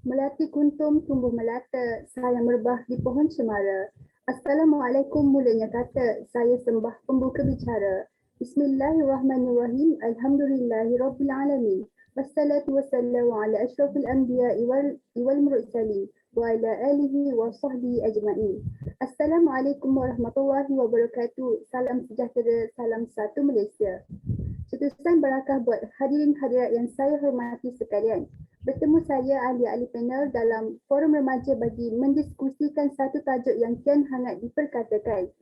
Melati kuntum tumbuh melata, saya merebah di pohon cemara. Assalamualaikum mulanya kata, saya sembah pembuka bicara. Bismillahirrahmanirrahim, alhamdulillahirrabbilalamin. Wassalatu wassalamu ala ashrafil anbiya'i wal mursalin wa ala alihi wa sahbihi ajma'in. Assalamualaikum warahmatullahi wabarakatuh. Salam sejahtera, salam satu Malaysia. Cetusan barakah buat hadirin hadirat yang saya hormati sekalian. Bertemu saya ahli-ahli panel dalam forum remaja bagi mendiskusikan satu tajuk yang kian hangat diperkatakan.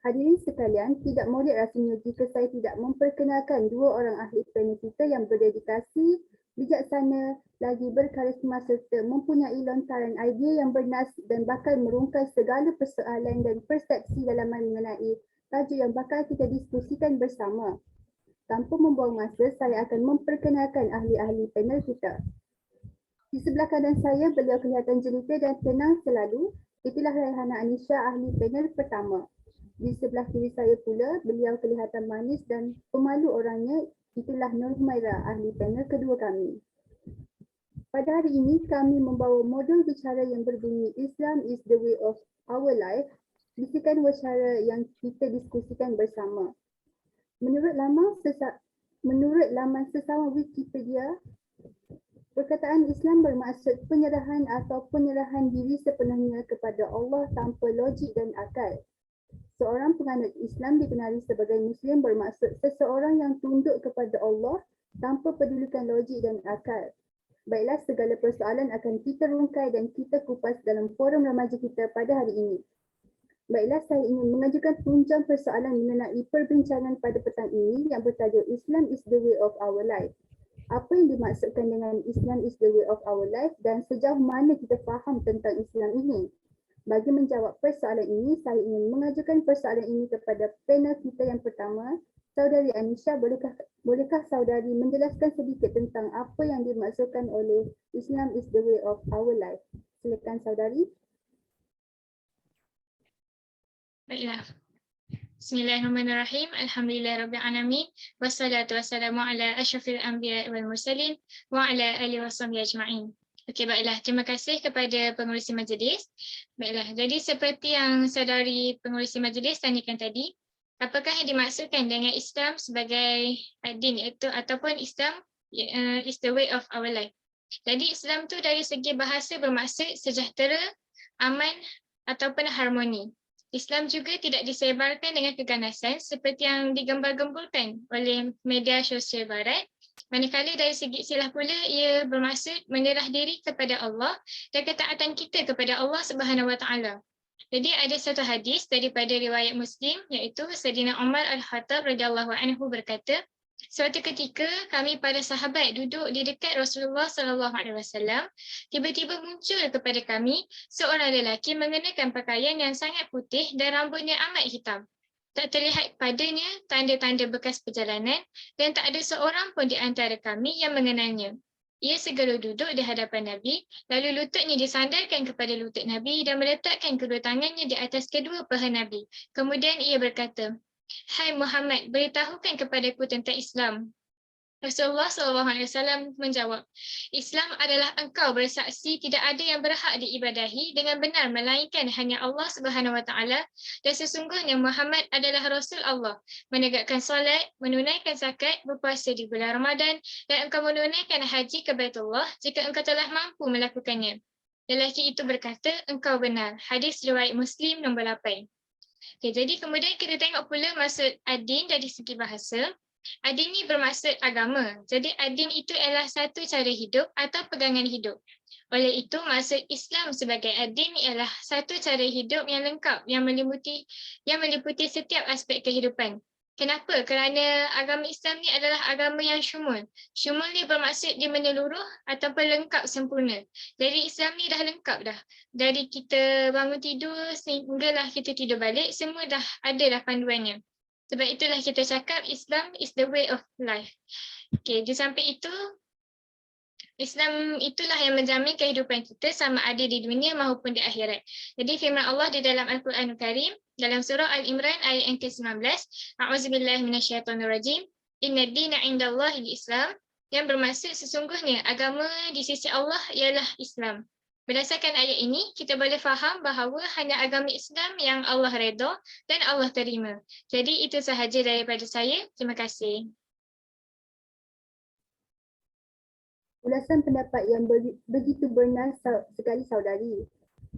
Hadirin sekalian, tidak molek rasanya jika saya tidak memperkenalkan dua orang ahli panel kita yang berdedikasi, bijaksana, lagi berkarisma serta mempunyai lontaran idea yang bernas dan bakal merungkai segala persoalan dan persepsi dalaman mengenai tajuk yang bakal kita diskusikan bersama. Tanpa membuang masa, saya akan memperkenalkan ahli-ahli panel kita. Di sebelah kanan saya, beliau kelihatan jelita dan tenang selalu. Itulah Raihana Anisha, ahli panel pertama. Di sebelah kiri saya pula, beliau kelihatan manis dan pemalu orangnya. Itulah Nur Humaira, ahli panel kedua kami. Pada hari ini, kami membawa modul bicara yang berbunyi Islam is the way of our life. Bisikan wawancara yang kita diskusikan bersama. Menurut laman sesama Wikipedia, perkataan Islam bermaksud penyerahan atau penyerahan diri sepenuhnya kepada Allah tanpa logik dan akal. Seorang penganut Islam dikenali sebagai Muslim bermaksud seseorang yang tunduk kepada Allah tanpa pedulikan logik dan akal. Baiklah, segala persoalan akan kita rungkai dan kita kupas dalam forum remaja kita pada hari ini. Baiklah, saya ingin mengajukan punjang persoalan mengenai perbincangan pada petang ini yang bertajuk Islam is the way of our life. Apa yang dimaksudkan dengan Islam is the way of our life dan sejauh mana kita faham tentang Islam ini? Bagi menjawab persoalan ini, saya ingin mengajukan persoalan ini kepada panel kita yang pertama. Saudari Anisha, bolehkah saudari menjelaskan sedikit tentang apa yang dimaksudkan oleh Islam is the way of our life? Silakan saudari. Baiklah. Bismillahirrahmanirrahim. Alhamdulillahirrabbilalamin. Wassalatu wassalamu ala asyrafil anbiya'i wal mursalin wa ala alihi wasahbihi ajma'in. Okey, baiklah. Terima kasih kepada pengerusi majlis. Baiklah, jadi seperti yang saudari pengerusi majlis tanyakan tadi, apakah yang dimaksudkan dengan Islam sebagai din iaitu ataupun Islam is the way of our life. Jadi Islam tu dari segi bahasa bermaksud sejahtera, aman ataupun harmoni. Islam juga tidak disebarkan dengan keganasan seperti yang digembar-gemburkan oleh media sosial barat. Manakala dari segi istilah pula ia bermaksud menyerah diri kepada Allah dan ketaatan kita kepada Allah Subhanahu Wa Taala. Jadi ada satu hadis daripada riwayat Muslim iaitu Sayyidina Umar Al-Khattab radhiyallahu anhu berkata, suatu ketika kami para sahabat duduk di dekat Rasulullah sallallahu alaihi wasallam, tiba-tiba muncul kepada kami seorang lelaki mengenakan pakaian yang sangat putih dan rambutnya amat hitam. Tak terlihat padanya tanda-tanda bekas perjalanan dan tak ada seorang pun di antara kami yang mengenalnya. Ia segera duduk di hadapan Nabi, lalu lututnya disandarkan kepada lutut Nabi dan meletakkan kedua tangannya di atas kedua paha Nabi. Kemudian ia berkata, "Hai Muhammad, beritahukan kepadaku tentang Islam." Rasulullah SAW menjawab, Islam adalah engkau bersaksi tidak ada yang berhak diibadahi dengan benar melainkan hanya Allah Subhanahu Wa Taala dan sesungguhnya Muhammad adalah Rasul Allah, menegakkan solat, menunaikan zakat, berpuasa di bulan Ramadan dan engkau menunaikan haji ke Baitullah jika engkau telah mampu melakukannya. Lelaki itu berkata, engkau benar. Hadis riwayat Muslim nombor 8. Okay, jadi kemudian kita tengok pula maksud ad-din dari segi bahasa. Ad-din ini bermaksud agama. Jadi ad-din itu adalah satu cara hidup atau pegangan hidup. Oleh itu, maksud Islam sebagai ad-din ialah satu cara hidup yang lengkap yang meliputi setiap aspek kehidupan. Kenapa? Kerana agama Islam ni adalah agama yang syumul. Syumul ni bermaksud dia menyeluruh ataupun lengkap sempurna. Jadi Islam ni dah lengkap dah. Dari kita bangun tidur sehinggalah kita tidur balik, semua dah ada dah panduannya. Sebab itulah kita cakap Islam is the way of life. Okay, di samping itu, Islam itulah yang menjamin kehidupan kita sama ada di dunia maupun di akhirat. Jadi firman Allah di dalam Al-Quranul Karim, dalam surah Al-Imran ayat yang ke-19, A'udzubillahi minasyaitonirrajim. Inna dina indallahi al-Islam. yang bermaksud sesungguhnya agama di sisi Allah ialah Islam. Berdasarkan ayat ini, kita boleh faham bahawa hanya agama Islam yang Allah redha dan Allah terima. Jadi itu sahaja daripada saya. Terima kasih. Ulasan pendapat yang begitu benar sekali saudari.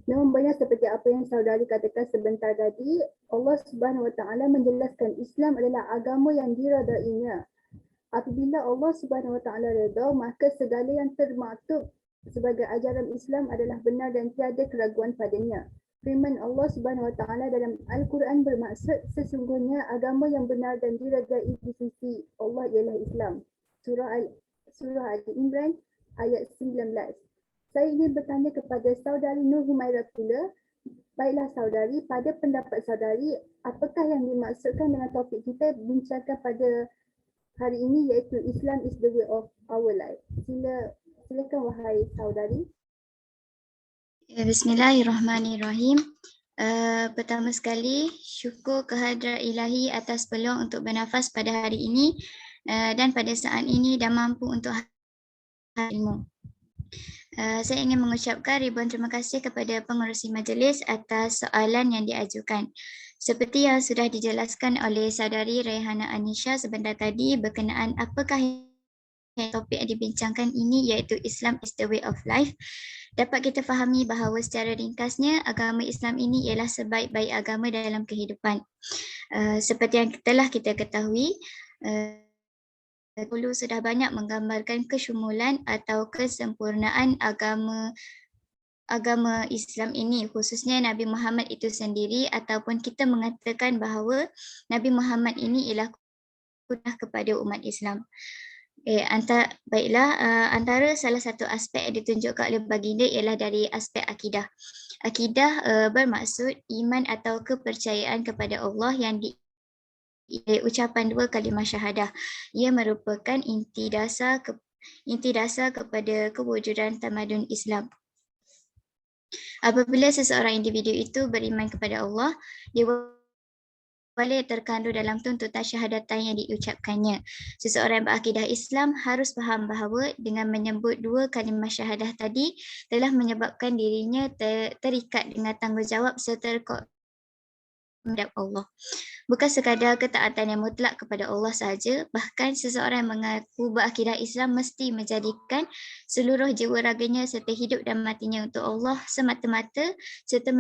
Namun benar seperti apa yang saudari katakan sebentar tadi, Allah Subhanahu Wa Taala menjelaskan Islam adalah agama yang diredainya. Apabila Allah Subhanahu Wa Taala redha, maka segala yang termaktub sebagai ajaran Islam adalah benar dan tiada keraguan padanya. Firman Allah Subhanahu Wa Taala dalam Al-Quran bermaksud sesungguhnya agama yang benar dan diredai di sisi Allah ialah Islam. Surah Ali Imran ayat 19. Saya ingin bertanya kepada saudari Nur Humairah pula. Baiklah saudari, pada pendapat saudari, apakah yang dimaksudkan dengan topik kita bincangkan pada hari ini iaitu Islam is the way of our life. Silakan wahai saudari. Bismillahirrahmanirrahim. Pertama sekali, syukur kehadrat ilahi atas peluang untuk bernafas pada hari ini dan pada saat ini dan mampu untuk ilmu. Saya ingin mengucapkan ribuan terima kasih kepada pengerusi majlis atas soalan yang diajukan. Seperti yang sudah dijelaskan oleh saudari Rayhana Anisha sebentar tadi berkenaan apakah topik yang dibincangkan ini iaitu Islam is the way of life, dapat kita fahami bahawa secara ringkasnya agama Islam ini ialah sebaik-baik agama dalam kehidupan. Seperti yang telah kita ketahui, dulu sudah banyak menggambarkan kesyumulan atau kesempurnaan agama Islam ini, khususnya Nabi Muhammad itu sendiri, ataupun kita mengatakan bahawa Nabi Muhammad ini ialah kunah kepada umat Islam. Antara salah satu aspek yang ditunjukkan oleh baginda ialah dari aspek akidah. Akidah bermaksud iman atau kepercayaan kepada Allah yang ucapan dua kalimah syahadah. Ia merupakan inti dasar kepada kewujudan tamadun Islam. Apabila seseorang individu itu beriman kepada Allah, dia boleh terkandung dalam tuntutan syahadatan yang diucapkannya. Seseorang yang berakidah Islam harus faham bahawa dengan menyebut dua kalimah syahadah tadi telah menyebabkan dirinya terikat dengan tanggungjawab serta menghadap Allah. Bukan sekadar ketaatan yang mutlak kepada Allah sahaja, bahkan seseorang yang mengaku berakidah Islam mesti menjadikan seluruh jiwa raganya serta hidup dan matinya untuk Allah semata-mata serta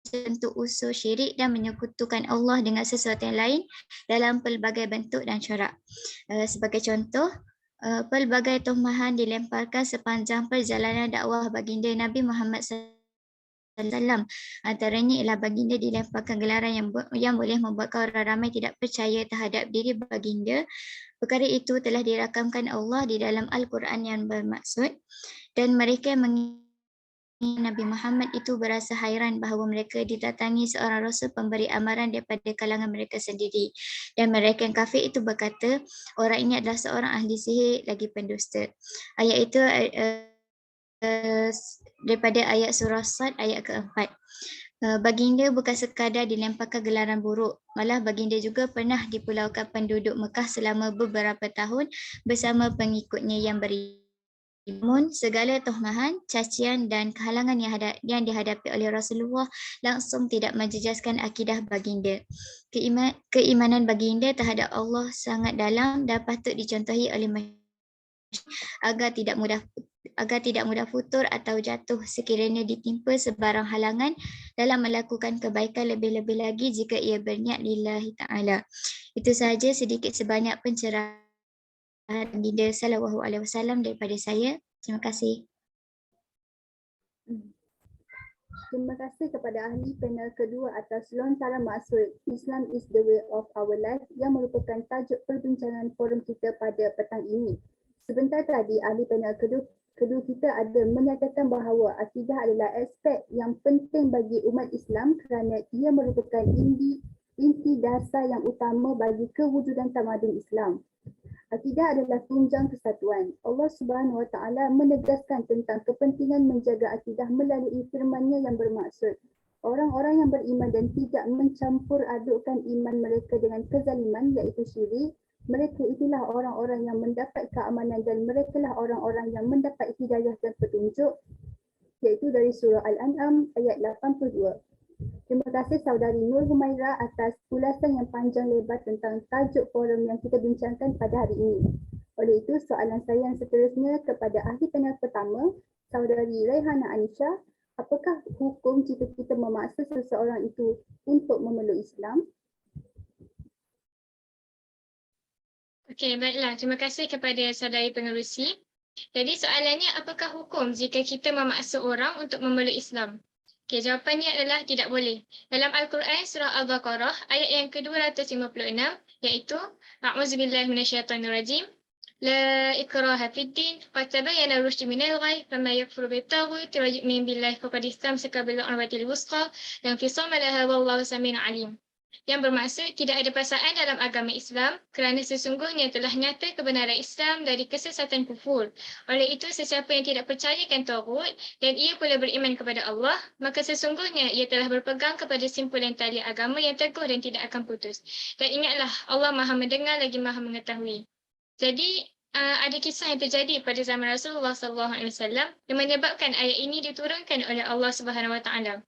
untuk unsur syirik dan menyekutukan Allah dengan sesuatu yang lain dalam pelbagai bentuk dan corak. Sebagai contoh, pelbagai tuhmahan dilemparkan sepanjang perjalanan dakwah baginda Nabi Muhammad SAW. Antaranya ialah baginda dilemparkan gelaran yang boleh membuatkan orang ramai tidak percaya terhadap diri baginda. Perkara itu telah dirakamkan Allah di dalam Al-Quran yang bermaksud, dan mereka Nabi Muhammad itu berasa hairan bahawa mereka didatangi seorang rasul pemberi amaran daripada kalangan mereka sendiri. Dan mereka yang kafir itu berkata, orang ini adalah seorang ahli sihir lagi pendusta. Ayat itu daripada ayat surah Sad ayat keempat. Baginda bukan sekadar dilemparkan gelaran buruk, malah baginda juga pernah dipulaukan penduduk Mekah selama beberapa tahun bersama pengikutnya yang beriman. Namun segala tuhmahan, cacian dan kehalangan yang dihadapi oleh Rasulullah langsung tidak menjejaskan akidah baginda. Keimanan baginda terhadap Allah sangat dalam dan patut dicontohi oleh masyarakat agar tidak mudah futur atau jatuh sekiranya ditimpa sebarang halangan dalam melakukan kebaikan, lebih-lebih lagi jika ia berniat lillahi ta'ala. Itu sahaja sedikit sebanyak pencerahan baginda sallallahu alaihi wasallam daripada saya. Terima kasih. Terima kasih kepada ahli panel kedua atas lontaran maksud Islam is the way of our life yang merupakan tajuk perbincangan forum kita pada petang ini. Sebentar tadi ahli panel kedua kita ada menyatakan bahawa akidah adalah aspek yang penting bagi umat Islam kerana ia merupakan inti dasar yang utama bagi kewujudan tamadun Islam. Akidah adalah tunjang kesatuan. Allah Subhanahu Wa Taala menegaskan tentang kepentingan menjaga akidah melalui firman-Nya yang bermaksud orang-orang yang beriman dan tidak mencampur adukkan iman mereka dengan kezaliman iaitu syirik, Mereka itulah orang-orang yang mendapat keamanan dan merekalah orang-orang yang mendapat hidayah dan petunjuk, iaitu dari surah Al-An'am ayat 82. Terima kasih saudari Nur Humaira atas ulasan yang panjang lebar tentang tajuk forum yang kita bincangkan pada hari ini. Oleh itu, soalan saya yang seterusnya kepada ahli panel pertama, saudari Raihana Anisha, apakah hukum jika kita memaksa seseorang itu untuk memeluk Islam? Okey, baiklah. Terima kasih kepada saudari pengerusi. Jadi soalannya, apakah hukum jika kita memaksa orang untuk memeluk Islam? Okey, jawapannya adalah tidak boleh. Dalam Al-Quran surah Al-Baqarah ayat yang ke-256 iaitu A'udzubillahi minasyaitonirrajim. La ikraha fid-din qad tabayyana ar-rushd minal ghayy faman yakfur bit-taghut wa yu'min billahi faqad istamsaka bil-'urwatil wuthqa la infisama laha wallahu samii'un 'alim. Yang bermaksud tidak ada paksaan dalam agama Islam kerana sesungguhnya telah nyata kebenaran Islam dari kesesatan kufur. Oleh itu, sesiapa yang tidak percayakan taghut dan ia pula beriman kepada Allah, maka sesungguhnya ia telah berpegang kepada simpulan tali agama yang teguh dan tidak akan putus. Dan ingatlah, Allah Maha mendengar lagi Maha mengetahui. Jadi, ada kisah yang terjadi pada zaman Rasulullah SAW yang menyebabkan ayat ini diturunkan oleh Allah Subhanahu Wa Taala.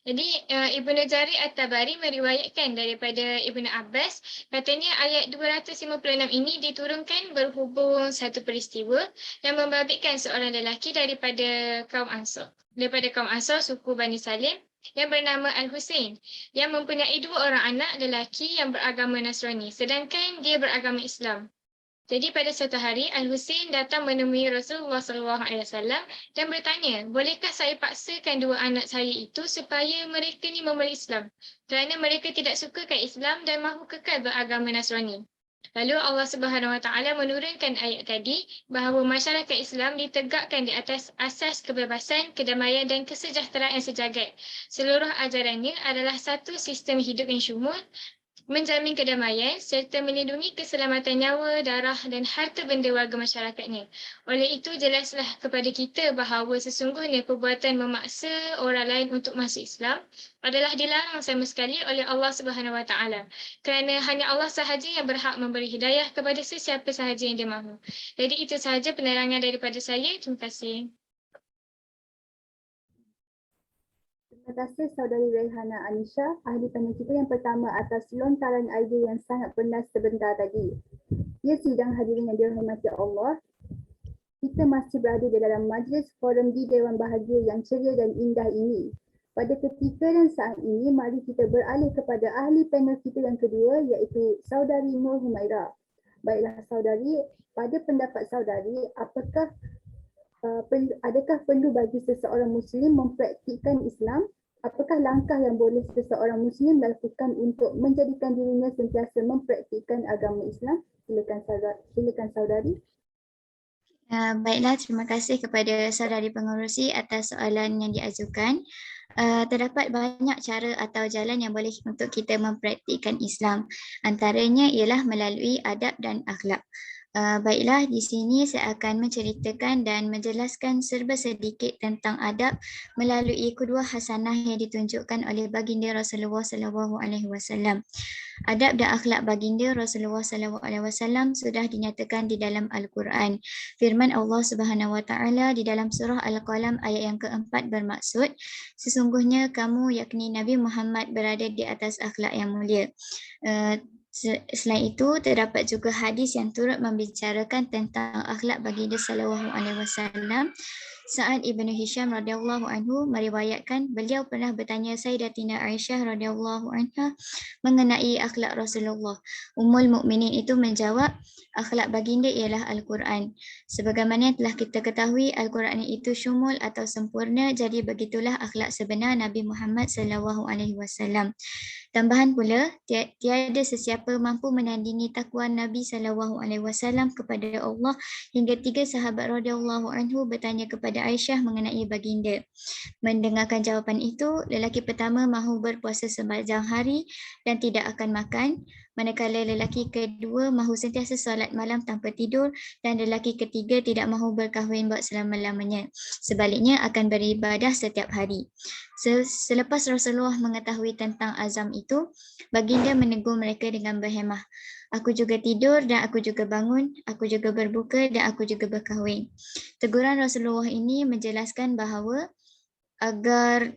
Jadi Ibnu Jarir At-Tabari meriwayatkan daripada Ibnu Abbas, katanya ayat 256 ini diturunkan berhubung satu peristiwa yang membabitkan seorang lelaki daripada kaum Ansar. Daripada kaum Ansar suku Bani Salim yang bernama Al-Husain yang mempunyai dua orang anak lelaki yang beragama Nasrani sedangkan dia beragama Islam. Jadi pada suatu hari Al-Husain datang menemui Rasulullah SAW dan bertanya, bolehkah saya paksakan dua anak saya itu supaya mereka ni memeluk Islam kerana mereka tidak sukakan Islam dan mahu kekal beragama Nasrani. Lalu Allah Subhanahu Wa Taala menurunkan ayat tadi bahawa masyarakat Islam ditegakkan di atas asas kebebasan, kedamaian dan kesejahteraan sejagat. Seluruh ajarannya adalah satu sistem hidup yang syumul, menjamin kedamaian serta melindungi keselamatan nyawa, darah dan harta benda warga masyarakatnya. Oleh itu, jelaslah kepada kita bahawa sesungguhnya perbuatan memaksa orang lain untuk masuk Islam adalah dilarang sama sekali oleh Allah Subhanahu Wa Taala. Kerana hanya Allah sahaja yang berhak memberi hidayah kepada sesiapa sahaja yang dia mahu. Jadi itu sahaja penerangan daripada saya. Terima kasih. Terima kasih saudari Raihana Anisha, ahli panel kita yang pertama atas lontaran idea yang sangat penas sebentar tadi. Ya sidang hadirin yang dirahmati Allah, kita masih berada di dalam majlis forum di Dewan Bahagia yang ceria dan indah ini. Pada ketika dan saat ini, mari kita beralih kepada ahli panel kita yang kedua iaitu saudari Nur Humaira. Baiklah saudari, pada pendapat saudari, adakah perlu bagi seseorang Muslim mempraktikkan Islam? Apakah langkah yang boleh seseorang Muslim lakukan untuk menjadikan dirinya sentiasa mempraktikkan agama Islam? Silakan saudari. Baiklah, terima kasih kepada saudari pengerusi atas soalan yang diajukan. Terdapat banyak cara atau jalan yang boleh untuk kita mempraktikkan Islam. Antaranya ialah melalui adab dan akhlak. Baiklah, di sini saya akan menceritakan dan menjelaskan serba sedikit tentang adab melalui kedua hasanah yang ditunjukkan oleh baginda Rasulullah SAW. Adab dan akhlak baginda Rasulullah SAW sudah dinyatakan di dalam Al-Quran. Firman Allah Subhanahu Wa Taala di dalam surah Al-Qalam ayat yang keempat bermaksud, sesungguhnya kamu yakni Nabi Muhammad berada di atas akhlak yang mulia. Selain itu, terdapat juga hadis yang turut membicarakan tentang akhlak baginda sallallahu alaihi wasallam. Sa'ad ibnu Hisham radhiyallahu anhu meriwayatkan beliau pernah bertanya Sayyidatina Aisyah radhiyallahu anha mengenai akhlak Rasulullah. Ummul Mukminin itu menjawab, akhlak baginda ialah Al-Quran. Sebagaimana telah kita ketahui, Al-Quran itu syumul atau sempurna, jadi begitulah akhlak sebenar Nabi Muhammad sallallahu alaihi wasallam. Tambahan pula, tiada sesiapa mampu menandingi takwa Nabi SAW kepada Allah hingga 3 sahabat radhiyallahu anhu bertanya kepada Aisyah mengenai baginda. Mendengarkan jawapan itu, lelaki pertama mahu berpuasa sepanjang hari dan tidak akan makan. manakala lelaki kedua mahu sentiasa solat malam tanpa tidur dan lelaki ketiga tidak mahu berkahwin buat selama-lamanya. Sebaliknya akan beribadah setiap hari. Selepas Rasulullah mengetahui tentang azam itu, baginda menegur mereka dengan berhemah. Aku juga tidur dan aku juga bangun, aku juga berbuka dan aku juga berkahwin. Teguran Rasulullah ini menjelaskan bahawa agar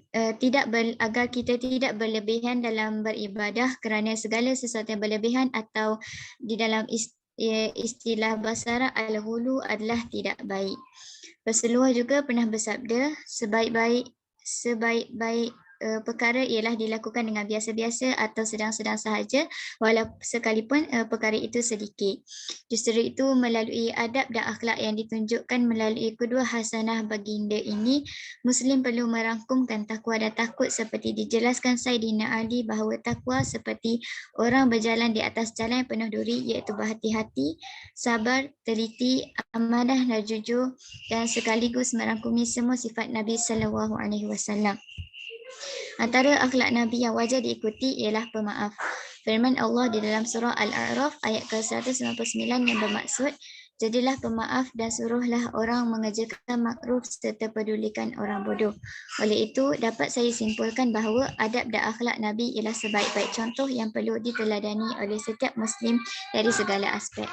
kita tidak berlebihan dalam beribadah kerana segala sesuatu yang berlebihan atau di dalam istilah bahasa Arab al-ghulu adalah tidak baik. Rasulullah juga pernah bersabda, sebaik-baik perkara ialah dilakukan dengan biasa-biasa atau sedang-sedang sahaja walaupun sekalipun perkara itu sedikit. Justru itu melalui adab dan akhlak yang ditunjukkan melalui kedua hasanah baginda ini, Muslim perlu merangkumkan takwa dan takut seperti dijelaskan Saidina Ali bahawa takwa seperti orang berjalan di atas jalan yang penuh duri, iaitu berhati-hati, sabar, teliti, amanah dan jujur, dan sekaligus merangkumi semua sifat Nabi SAW. Antara akhlak Nabi yang wajar diikuti ialah pemaaf. Firman Allah di dalam surah Al-A'raf ayat ke-199 yang bermaksud, jadilah pemaaf dan suruhlah orang mengerjakan makruf serta pedulikan orang bodoh. Oleh itu, dapat saya simpulkan bahawa adab dan akhlak Nabi ialah sebaik-baik contoh yang perlu diteladani oleh setiap Muslim dari segala aspek.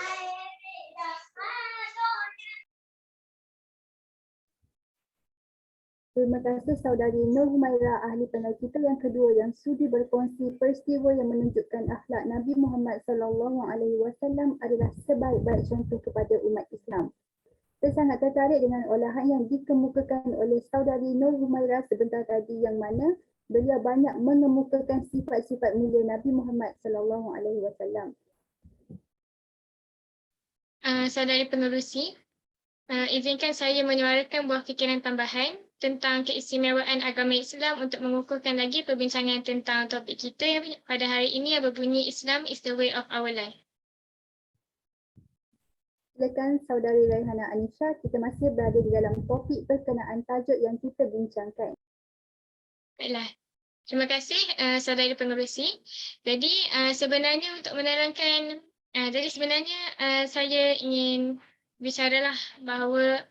Terima kasih saudari Nur Humaira, ahli panel kita yang kedua yang sudi berkongsi peristiwa yang menunjukkan akhlak Nabi Muhammad SAW adalah sebaik-baik contoh kepada umat Islam. Saya sangat tertarik dengan olahan yang dikemukakan oleh saudari Nur Humaira sebentar tadi, yang mana beliau banyak mengemukakan sifat-sifat mulia Nabi Muhammad SAW. Saudari pengerusi, izinkan saya menyuarakan buah fikiran tambahan tentang keistimewaan agama Islam untuk mengukuhkan lagi perbincangan tentang topik kita pada hari ini yang berbunyi Islam is the way of our life. Silakan saudari Raihana Anisha, kita masih berada di dalam topik berkenaan tajuk yang kita bincangkan. Baiklah. Terima kasih saudari pengerusi. Jadi sebenarnya untuk menerangkan, saya ingin bicaralah bahawa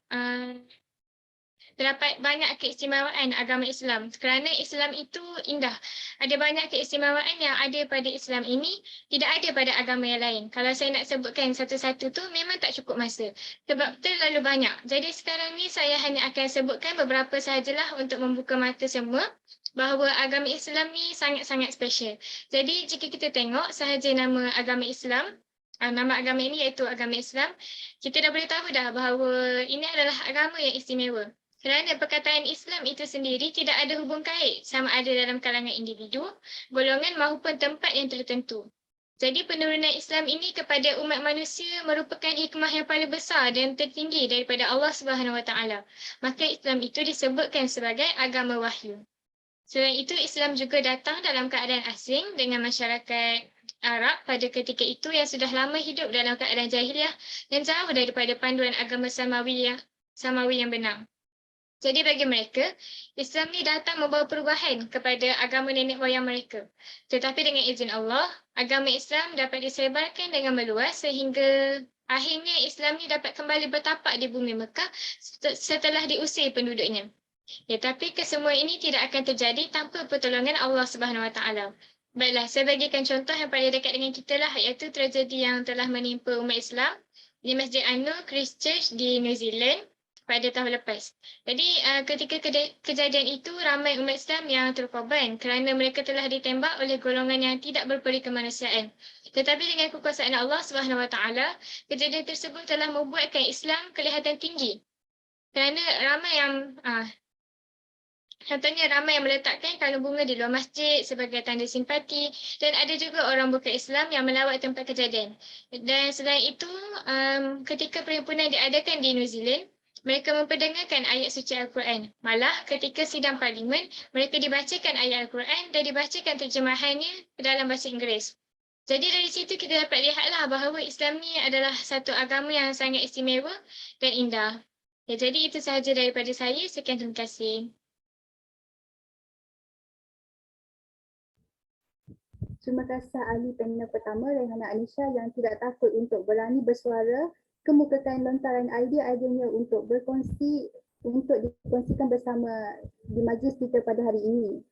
terdapat banyak keistimewaan agama Islam kerana Islam itu indah. Ada banyak keistimewaan yang ada pada Islam ini, tidak ada pada agama yang lain. Kalau saya nak sebutkan satu-satu tu memang tak cukup masa sebab terlalu banyak. Jadi sekarang ni saya hanya akan sebutkan beberapa sahajalah untuk membuka mata semua bahawa agama Islam ni sangat-sangat special. Jadi jika kita tengok sahaja nama agama Islam, nama agama ini iaitu agama Islam, kita dah boleh tahu dah bahawa ini adalah agama yang istimewa. Kerana perkataan Islam itu sendiri tidak ada hubung kait sama ada dalam kalangan individu, golongan maupun tempat yang tertentu. Jadi penurunan Islam ini kepada umat manusia merupakan hikmah yang paling besar dan tertinggi daripada Allah SWT. Maka Islam itu disebutkan sebagai agama wahyu. Selain itu, Islam juga datang dalam keadaan asing dengan masyarakat Arab pada ketika itu yang sudah lama hidup dalam keadaan jahiliah dan jauh daripada panduan agama Samawi yang benar. Jadi bagi mereka, Islam ni datang membawa perubahan kepada agama nenek moyang mereka. Tetapi dengan izin Allah, agama Islam dapat disebarkan dengan meluas sehingga akhirnya Islam ni dapat kembali bertapak di bumi Mekah setelah diusir penduduknya. Tetapi kesemua ini tidak akan terjadi tanpa pertolongan Allah SWT. Baiklah, saya bagikan contoh yang paling dekat dengan kita lah, iaitu tragedi yang telah menimpa umat Islam di Masjid An-Nur Christchurch di New Zealand pada tahun lepas. Jadi ketika kejadian itu, ramai umat Islam yang terkorban kerana mereka telah ditembak oleh golongan yang tidak berperi kemanusiaan. Tetapi dengan kekuasaan Allah SWT, kejadian tersebut telah membuatkan Islam kelihatan tinggi. Kerana ramai yang meletakkan kalung bunga di luar masjid sebagai tanda simpati, dan ada juga orang bukan Islam yang melawat tempat kejadian. Dan selain itu, ketika perhimpunan diadakan di New Zealand, mereka memperdengarkan ayat suci Al-Quran. Malah ketika sidang parlimen, mereka dibacakan ayat Al-Quran dan dibacakan terjemahannya dalam bahasa Inggeris. Jadi dari situ kita dapat lihatlah bahawa Islam ni adalah satu agama yang sangat istimewa dan indah. Jadi itu sahaja daripada saya. Sekian, terima kasih. Terima kasih ahli panel pertama Rayhana Anisha yang tidak takut untuk berani bersuara, kemukakan lontaran idea-ideanya untuk dikongsikan bersama di majlis kita pada hari ini.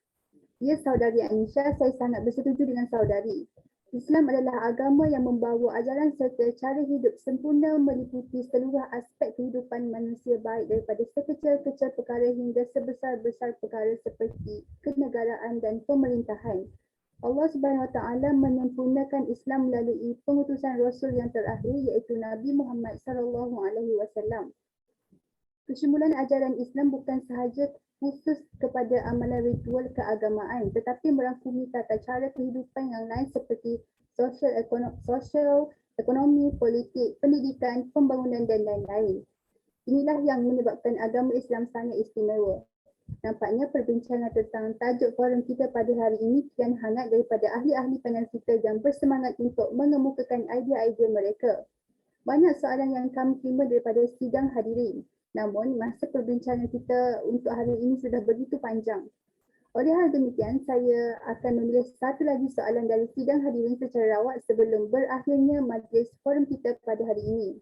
Ya saudari Anisha, saya sangat bersetuju dengan saudari. Islam adalah agama yang membawa ajaran serta cara hidup sempurna meliputi seluruh aspek kehidupan manusia baik daripada sekecil-kecil perkara hingga sebesar-besar perkara seperti kenegaraan dan pemerintahan. Allah Subhanahu Wa Taala menyempurnakan Islam melalui pengutusan Rasul yang terakhir iaitu Nabi Muhammad sallallahu alaihi wasallam. Kesyumulan ajaran Islam bukan sahaja khusus kepada amalan ritual keagamaan tetapi merangkumi tata cara kehidupan yang lain seperti sosial, ekonomi, politik, pendidikan, pembangunan dan lain-lain. Inilah yang menyebabkan agama Islam sangat istimewa. Nampaknya perbincangan tentang tajuk forum kita pada hari ini kian hangat daripada ahli-ahli panel kita yang bersemangat untuk mengemukakan idea-idea mereka. Banyak soalan yang kami terima daripada sidang hadirin. Namun, masa perbincangan kita untuk hari ini sudah begitu panjang. Oleh hal demikian, saya akan memilih satu lagi soalan dari sidang hadirin secara rawat sebelum berakhirnya majlis forum kita pada hari ini.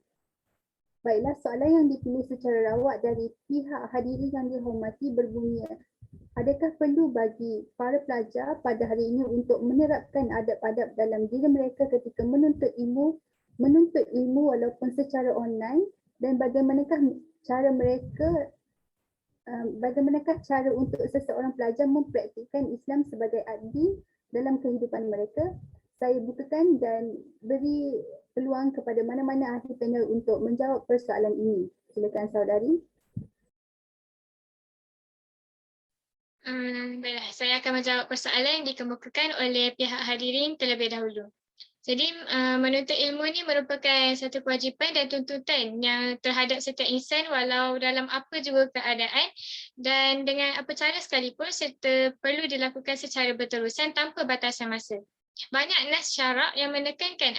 Baiklah, soalan yang dipilih secara rawat dari pihak hadirin yang dihormati berbunyi, adakah perlu bagi para pelajar pada hari ini untuk menerapkan adab-adab dalam diri mereka ketika menuntut ilmu walaupun secara online, dan bagaimanakah cara untuk seseorang pelajar mempraktikkan Islam sebagai adil dalam kehidupan mereka? Saya bukakan dan beri peluang kepada mana-mana ahli panel untuk menjawab persoalan ini. Silakan saudari. Baiklah, saya akan menjawab persoalan yang dikemukakan oleh pihak hadirin terlebih dahulu. Jadi menuntut ilmu ini merupakan satu kewajipan dan tuntutan yang terhadap setiap insan walau dalam apa juga keadaan dan dengan apa cara sekalipun serta perlu dilakukan secara berterusan tanpa batasan masa. Banyak nas syarak yang menekankan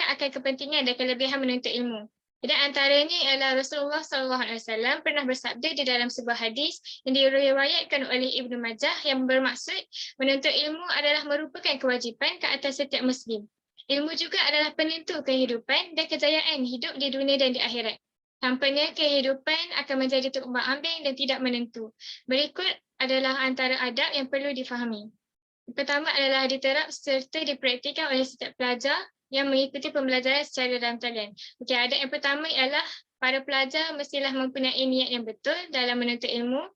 akan kepentingan dan kelebihan menuntut ilmu. Dan antaranya ialah Rasulullah SAW pernah bersabda di dalam sebuah hadis yang diriwayatkan oleh Ibnu Majah yang bermaksud menuntut ilmu adalah merupakan kewajipan ke atas setiap Muslim. Ilmu juga adalah penentu kehidupan dan kejayaan hidup di dunia dan di akhirat. Tanpanya kehidupan akan menjadi tumbang-ambing dan tidak menentu. Berikut adalah antara adab yang perlu difahami. Pertama adalah diterap serta dipraktikkan oleh setiap pelajar yang mengikuti pembelajaran secara dalam talian. Okey, adab yang pertama ialah para pelajar mestilah mempunyai niat yang betul dalam menuntut ilmu.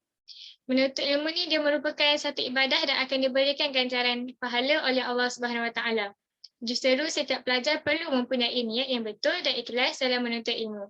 Menuntut ilmu ni dia merupakan satu ibadah dan akan diberikan ganjaran pahala oleh Allah Subhanahu Wa Taala. Justru setiap pelajar perlu mempunyai niat yang betul dan ikhlas dalam menuntut ilmu.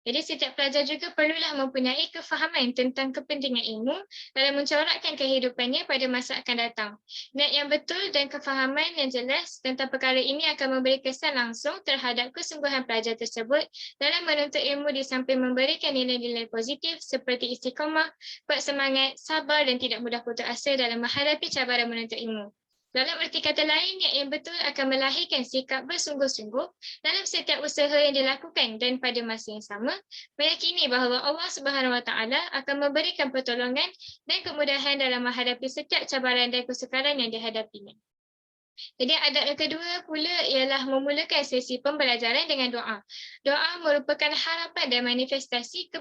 Jadi setiap pelajar juga perlulah mempunyai kefahaman tentang kepentingan ilmu dalam mencorakkan kehidupannya pada masa akan datang. Niat yang betul dan kefahaman yang jelas tentang perkara ini akan memberi kesan langsung terhadap kesungguhan pelajar tersebut dalam menuntut ilmu di samping memberikan nilai-nilai positif seperti istiqamah, kuat semangat, sabar dan tidak mudah putus asa dalam menghadapi cabaran menuntut ilmu. Dalam erti kata lain, niat yang betul akan melahirkan sikap bersungguh-sungguh dalam setiap usaha yang dilakukan dan pada masa yang sama, meyakini bahawa Allah Subhanahu Wa Taala akan memberikan pertolongan dan kemudahan dalam menghadapi setiap cabaran dan kesukaran yang dihadapinya. Jadi adab yang kedua pula ialah memulakan sesi pembelajaran dengan doa. Doa merupakan harapan dan manifestasi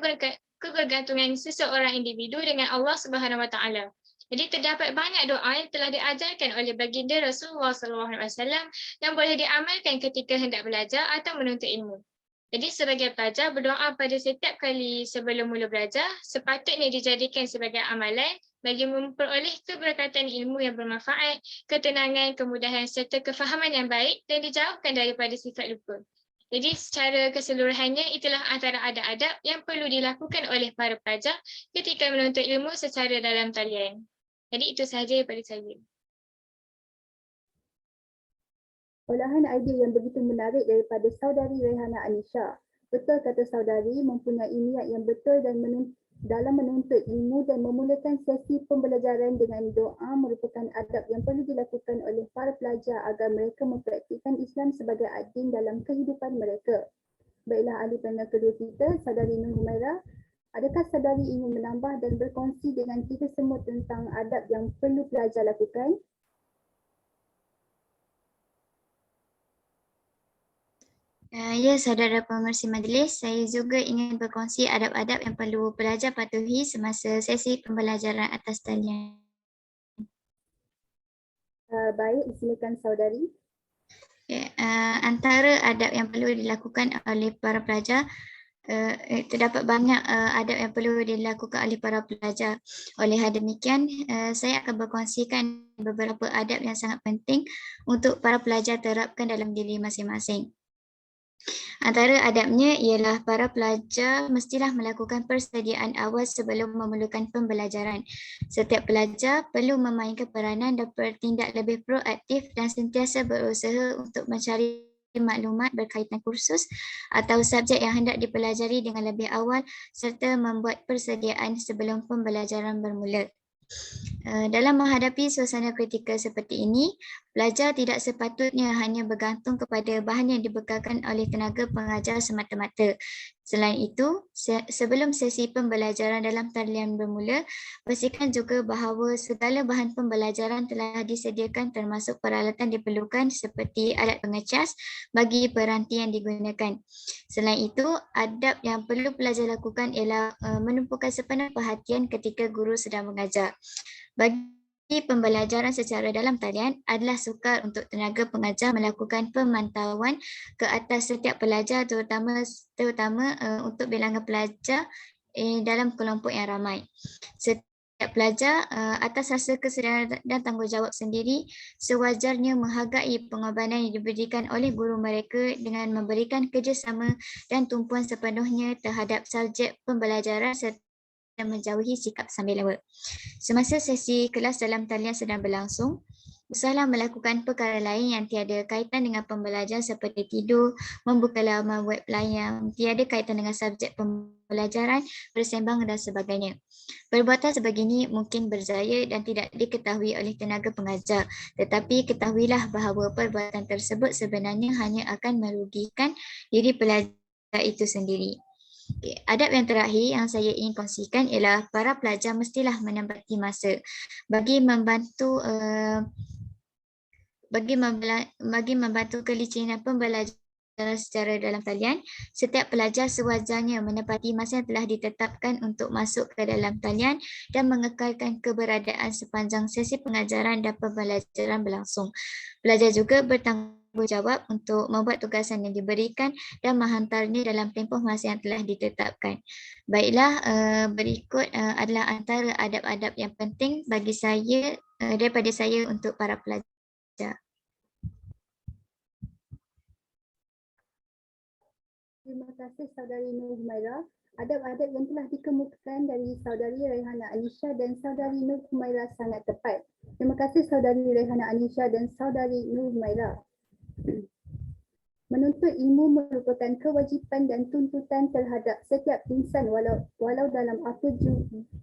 kebergantungan seseorang individu dengan Allah Subhanahu Wa Taala. Jadi terdapat banyak doa yang telah diajarkan oleh baginda Rasulullah SAW yang boleh diamalkan ketika hendak belajar atau menuntut ilmu. Jadi sebagai pelajar berdoa pada setiap kali sebelum mula belajar sepatutnya dijadikan sebagai amalan bagi memperoleh keberkatan ilmu yang bermanfaat, ketenangan, kemudahan serta kefahaman yang baik dan dijauhkan daripada sifat lupa. Jadi secara keseluruhannya itulah antara adab-adab yang perlu dilakukan oleh para pelajar ketika menuntut ilmu secara dalam talian. Jadi itu sahaja daripada saya. Olahan idea yang begitu menarik daripada saudari Rayhana Anisha. Betul kata saudari, mempunyai niat yang betul dan dalam menuntut ilmu dan memulakan sesi pembelajaran dengan doa merupakan adab yang perlu dilakukan oleh para pelajar agar mereka mempraktikkan Islam sebagai adil dalam kehidupan mereka. Baiklah, ahli panel kedua kita, saudari Nur Humaira. Adakah saudari ingin menambah dan berkongsi dengan kita semua tentang adab yang perlu pelajar lakukan? Ya, saudara pengerusi majlis, saya juga ingin berkongsi adab-adab yang perlu pelajar patuhi semasa sesi pembelajaran atas talian. Baik, silakan saudari. Antara adab yang perlu dilakukan oleh para pelajar, terdapat banyak adab yang perlu dilakukan oleh para pelajar. Oleh hal demikian, saya akan berkongsikan beberapa adab yang sangat penting untuk para pelajar terapkan dalam diri masing-masing. Antara adabnya ialah para pelajar mestilah melakukan persediaan awal sebelum memerlukan pembelajaran. Setiap pelajar perlu memainkan peranan dan bertindak lebih proaktif dan sentiasa berusaha untuk mencari maklumat berkaitan kursus atau subjek yang hendak dipelajari dengan lebih awal serta membuat persediaan sebelum pembelajaran bermula. Dalam menghadapi suasana kritikal seperti ini, pelajar tidak sepatutnya hanya bergantung kepada bahan yang dibekalkan oleh tenaga pengajar semata-mata. Selain itu, sebelum sesi pembelajaran dalam talian bermula, pastikan juga bahawa segala bahan pembelajaran telah disediakan termasuk peralatan diperlukan seperti alat pengecas bagi peranti yang digunakan. Selain itu, adab yang perlu pelajar lakukan ialah menumpukan sepenuh perhatian ketika guru sedang mengajar. Bagi pembelajaran secara dalam talian adalah sukar untuk tenaga pengajar melakukan pemantauan ke atas setiap pelajar terutama untuk bilangan pelajar dalam kelompok yang ramai. Setiap pelajar atas rasa kesedaran dan tanggungjawab sendiri sewajarnya menghargai pengorbanan yang diberikan oleh guru mereka dengan memberikan kerjasama dan tumpuan sepenuhnya terhadap subjek pembelajaran serta menjauhi sikap sambil lewat. Semasa sesi kelas dalam talian sedang berlangsung, usahalah melakukan perkara lain yang tiada kaitan dengan pembelajaran seperti tidur, membuka laman web lain yang tiada kaitan dengan subjek pembelajaran, bersembang dan sebagainya. Perbuatan sebegini mungkin berjaya dan tidak diketahui oleh tenaga pengajar, tetapi ketahuilah bahawa perbuatan tersebut sebenarnya hanya akan merugikan diri pelajar itu sendiri. Adab yang terakhir yang saya ingin kongsikan ialah para pelajar mestilah menempati masa bagi membantu kelicinan pembelajaran secara dalam talian. Setiap pelajar sewajarnya menepati masa yang telah ditetapkan untuk masuk ke dalam talian dan mengekalkan keberadaan sepanjang sesi pengajaran dan pembelajaran berlangsung. Pelajar juga bertanggungjawab untuk membuat tugasan yang diberikan dan menghantarnya dalam tempoh masa yang telah ditetapkan. Baiklah, berikut adalah antara adab-adab yang penting bagi saya daripada saya untuk para pelajar. Terima kasih saudari Nur Humaira. Adab-adab yang telah dikemukakan dari saudari Raihana Anisha dan saudari Nur Humaira sangat tepat. Terima kasih saudari Raihana Anisha dan saudari Nur Humaira. Menuntut ilmu merupakan kewajipan dan tuntutan terhadap setiap insan walau dalam apa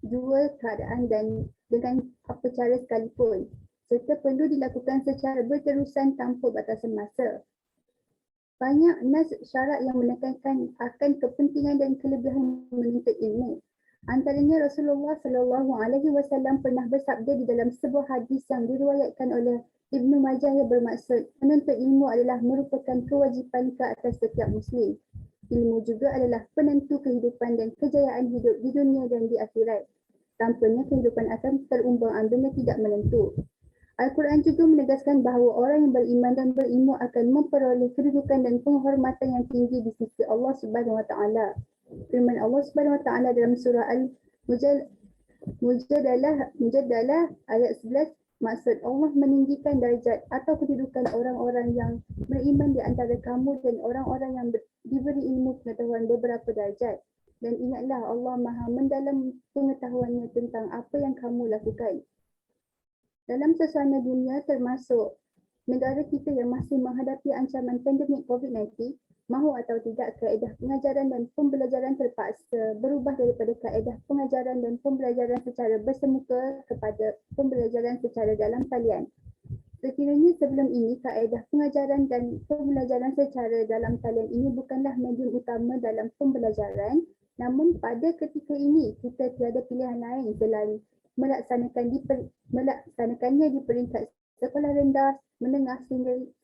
jua keadaan dan dengan apa cara sekalipun, serta perlu dilakukan secara berterusan tanpa batasan masa. Banyak nas syarat yang menekankan akan kepentingan dan kelebihan menuntut ilmu. Antaranya Rasulullah SAW pernah bersabda di dalam sebuah hadis yang diriwayatkan oleh Ibnu Majah yang bermaksud menuntut ilmu adalah merupakan kewajipan ke atas setiap Muslim. Ilmu juga adalah penentu kehidupan dan kejayaan hidup di dunia dan di akhirat. Tanpanya kehidupan akan terumbang-ambing tidak menentu. Al-Quran juga menegaskan bahawa orang yang beriman dan berilmu akan memperoleh kedudukan dan penghormatan yang tinggi di sisi Allah Subhanahu Wa Taala. Firman Allah Subhanahu Wa Taala dalam surah Al-Mujadalah ayat 11, maksud Allah meninggikan darjat atau kedudukan orang-orang yang beriman di antara kamu dan orang-orang yang diberi ilmu pengetahuan beberapa darjat. Dan ingatlah Allah Maha mendalam pengetahuannya tentang apa yang kamu lakukan. Dalam suasana dunia termasuk negara kita yang masih menghadapi ancaman pandemik COVID-19, mahu atau tidak kaedah pengajaran dan pembelajaran terpaksa berubah daripada kaedah pengajaran dan pembelajaran secara bersemuka kepada pembelajaran secara dalam talian. Sekiranya sebelum ini kaedah pengajaran dan pembelajaran secara dalam talian ini bukanlah medium utama dalam pembelajaran, namun pada ketika ini kita tiada pilihan lain selain melaksanakannya di peringkat sekolah rendah, menengah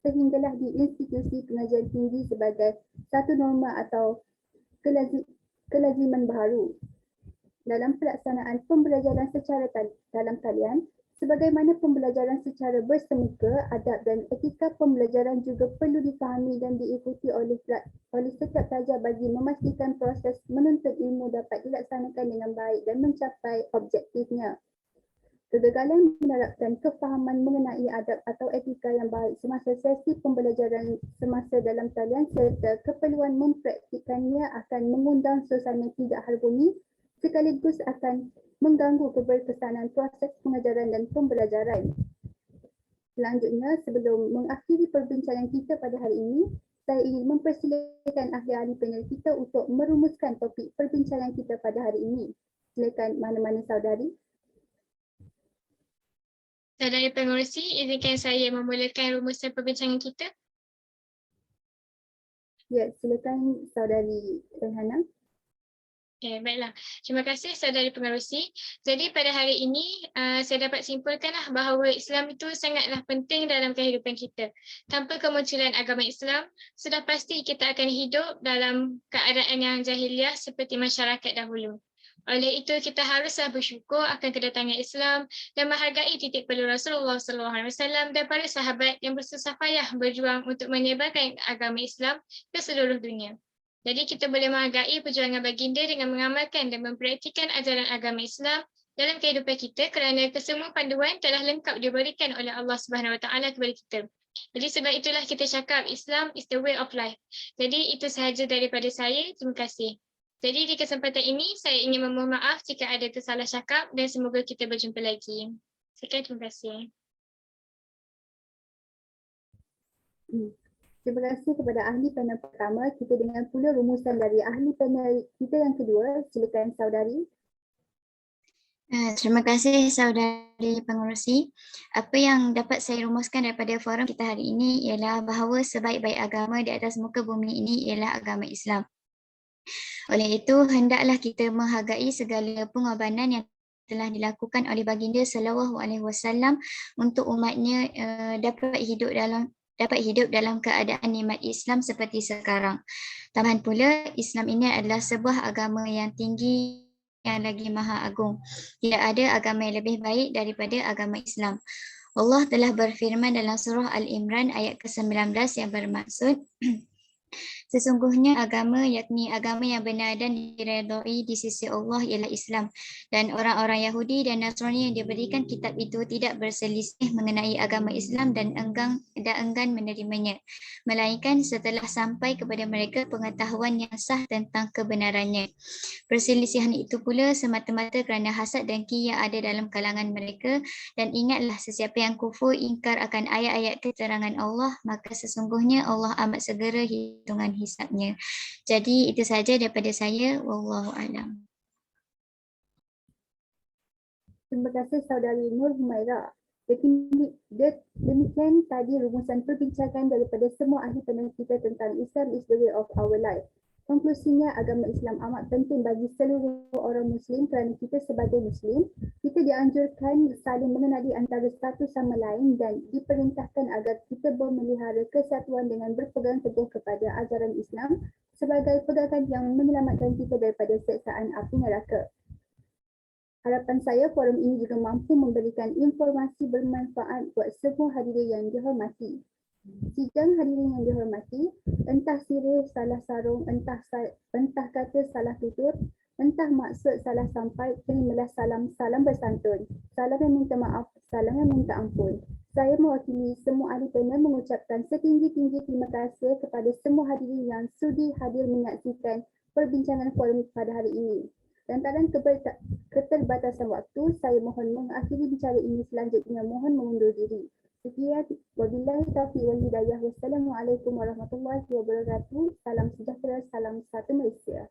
sehinggalah di institusi pengajian tinggi sebagai satu norma atau kelaziman baharu. Dalam pelaksanaan pembelajaran secara dalam talian, sebagaimana pembelajaran secara bersemuka, adab dan etika pembelajaran juga perlu difahami dan diikuti oleh setiap pelajar bagi memastikan proses menuntut ilmu dapat dilaksanakan dengan baik dan mencapai objektifnya. Kegagalan menerapkan kefahaman mengenai adab atau etika yang baik semasa sesi pembelajaran semasa dalam talian serta keperluan mempraktikannya akan mengundang suasana tidak harmoni sekaligus akan mengganggu keberkesanan proses pengajaran dan pembelajaran. Selanjutnya, sebelum mengakhiri perbincangan kita pada hari ini, saya ingin mempersilakan ahli-ahli panel kita untuk merumuskan topik perbincangan kita pada hari ini. Silakan mana-mana saudari. Saudari pengerusi, izinkan saya memulakan rumusan perbincangan kita. Ya, silakan saudari Rehanah. Okay, baiklah. Terima kasih saudari pengerusi. Jadi pada hari ini saya dapat simpulkanlah bahawa Islam itu sangatlah penting dalam kehidupan kita. Tanpa kemunculan agama Islam, sudah pasti kita akan hidup dalam keadaan yang jahiliah seperti masyarakat dahulu. Oleh itu kita haruslah bersyukur akan kedatangan Islam dan menghargai titik perlu Rasulullah SAW dan para sahabat yang bersusah payah berjuang untuk menyebarkan agama Islam ke seluruh dunia. Jadi kita boleh menghargai perjuangan baginda dengan mengamalkan dan mempraktikkan ajaran agama Islam dalam kehidupan kita kerana kesemua panduan telah lengkap diberikan oleh Allah Subhanahu Wa Taala kepada kita. Jadi sebab itulah kita cakap Islam is the way of life. Jadi itu sahaja daripada saya. Terima kasih. Jadi di kesempatan ini saya ingin memohon maaf jika ada tersalah cakap dan semoga kita berjumpa lagi. Sekian, terima kasih. Terima kasih kepada ahli panel pertama. Kita dengar pula rumusan dari ahli panel kita yang kedua. Silakan saudari. Terima kasih saudari pengerusi. Apa yang dapat saya rumuskan daripada forum kita hari ini ialah bahawa sebaik-baik agama di atas muka bumi ini ialah agama Islam. Oleh itu, hendaklah kita menghargai segala pengorbanan yang telah dilakukan oleh baginda sallallahu alaihi wasallam untuk umatnya dapat hidup dalam keadaan nikmat Islam seperti sekarang. Tambahan pula, Islam ini adalah sebuah agama yang tinggi yang lagi maha agung. Tidak ada agama yang lebih baik daripada agama Islam. Allah telah berfirman dalam surah Al-Imran ayat ke-19 yang bermaksud sesungguhnya agama yakni agama yang benar dan diredai di sisi Allah ialah Islam, dan orang-orang Yahudi dan Nasrani yang diberikan kitab itu tidak berselisih mengenai agama Islam dan enggan menerimanya, melainkan setelah sampai kepada mereka pengetahuan yang sah tentang kebenarannya. Perselisihan itu pula semata-mata kerana hasad dengki yang ada dalam kalangan mereka, dan ingatlah sesiapa yang kufur ingkar akan ayat-ayat keterangan Allah, maka sesungguhnya Allah amat segera hitungan hisabnya. Jadi itu saja daripada saya. Wallahu a'lam. Terima kasih saudari Nur Humaira. Demikian tadi rumusan perbincangan daripada semua ahli panel kita tentang Islam is the way of our life. Konklusinya, agama Islam amat penting bagi seluruh orang Muslim kerana kita sebagai Muslim, kita dianjurkan saling mengenali antara satu sama lain dan diperintahkan agar kita memelihara kesatuan dengan berpegang teguh kepada ajaran Islam sebagai pegangan yang menyelamatkan kita daripada siksaan api neraka. Harapan saya forum ini juga mampu memberikan informasi bermanfaat buat semua hadirin yang dihormati. Sidang hadirin yang dihormati, entah sirih salah sarung, entah kata salah tutur, entah maksud salah sampai, terimalah salam bersantun. Salam yang minta maaf, salam yang minta ampun. Saya mewakili semua ahli panel mengucapkan setinggi-tinggi terima kasih kepada semua hadirin yang sudi hadir menyaksikan perbincangan forum pada hari ini. Lantaran keterbatasan waktu, saya mohon mengakhiri bicara ini, selanjutnya mohon mengundur diri. Sekian, wabillahi taufiq wal hidayah. Wassalamualaikum warahmatullahi wabarakatuh. Salam sejahtera, salam satu Malaysia.